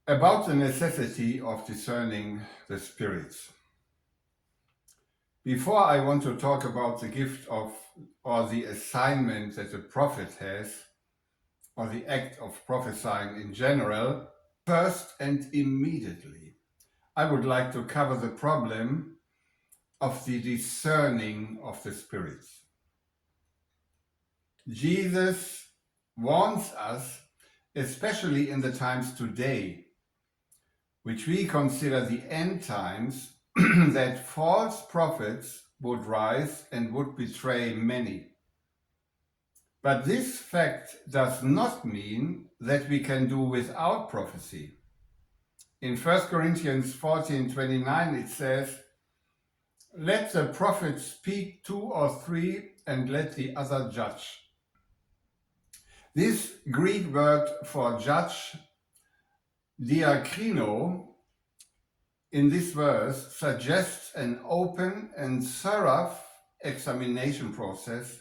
About the necessity of discerning the spirits. Before I want to talk about the gift of or the assignment that a prophet has, or the act of prophesying in general, first and immediately, I would like to cover the problem of the discerning of the spirits. Jesus warns us, especially in the times today, which we consider the end times, that false prophets would rise and would betray many. But this fact does not mean that we can do without prophecy. In 1 Corinthians 14:29 it says, "Let the prophet speak 2 or 3 and let the other judge." This Greek word for judge, diakrino, in this verse suggests an open and thorough examination process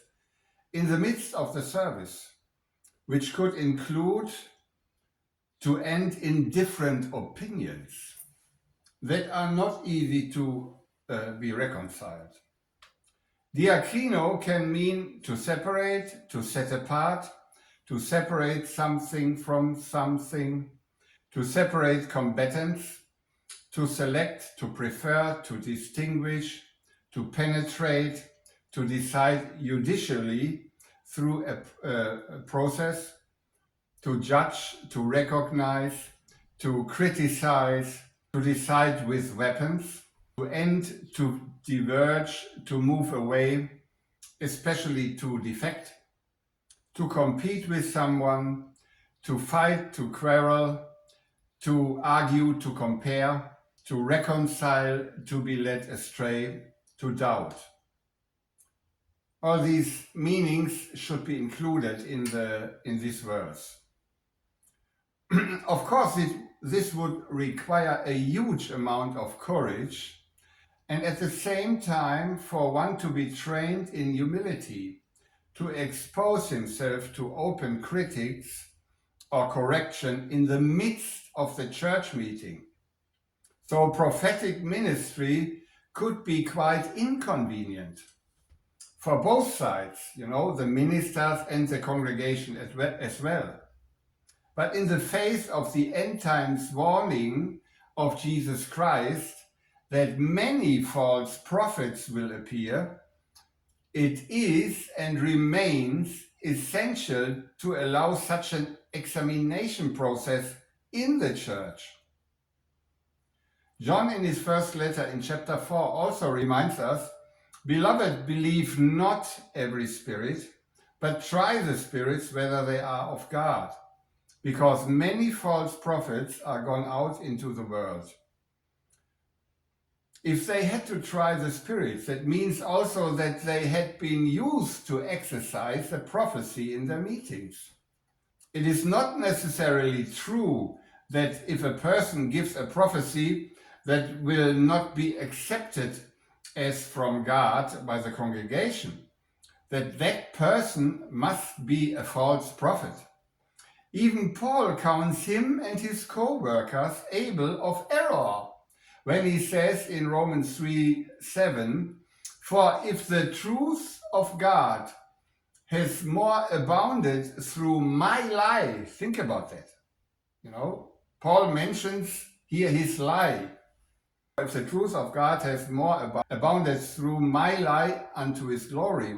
in the midst of the service, which could include to end in different opinions that are not easy to be reconciled. Diakrino can mean to separate, to set apart, to separate something from something, to separate combatants, to select, to prefer, to distinguish, to penetrate, to decide judicially through a process, to judge, to recognize, to criticize, to decide with weapons, to end, to diverge, to move away, especially to defect, to compete with someone, to fight, to quarrel, to argue, to compare, to reconcile, to be led astray, to doubt. All these meanings should be included in this verse. Of course, this would require a huge amount of courage, and at the same time for one to be trained in humility, to expose himself to open critics or correction in the midst of the church meeting. So prophetic ministry could be quite inconvenient for both sides, the ministers and the congregation as well. But in the face of the end times warning of Jesus Christ that many false prophets will appear, it is and remains essential to allow such an examination process in the church. John, in his first letter in chapter 4, also reminds us, "Beloved, believe not every spirit, but try the spirits whether they are of God, because many false prophets are gone out into the world." If they had to try the spirits, that means also that they had been used to exercise the prophecy in their meetings. It is not necessarily true that if a person gives a prophecy that will not be accepted as from God by the congregation, that person must be a false prophet. Even Paul counts him and his co-workers able of error when he says in Romans 3:7, "For if the truth of God has more abounded through my lie," think about that. Paul mentions here his lie. "If the truth of God has more abounded through my lie unto his glory."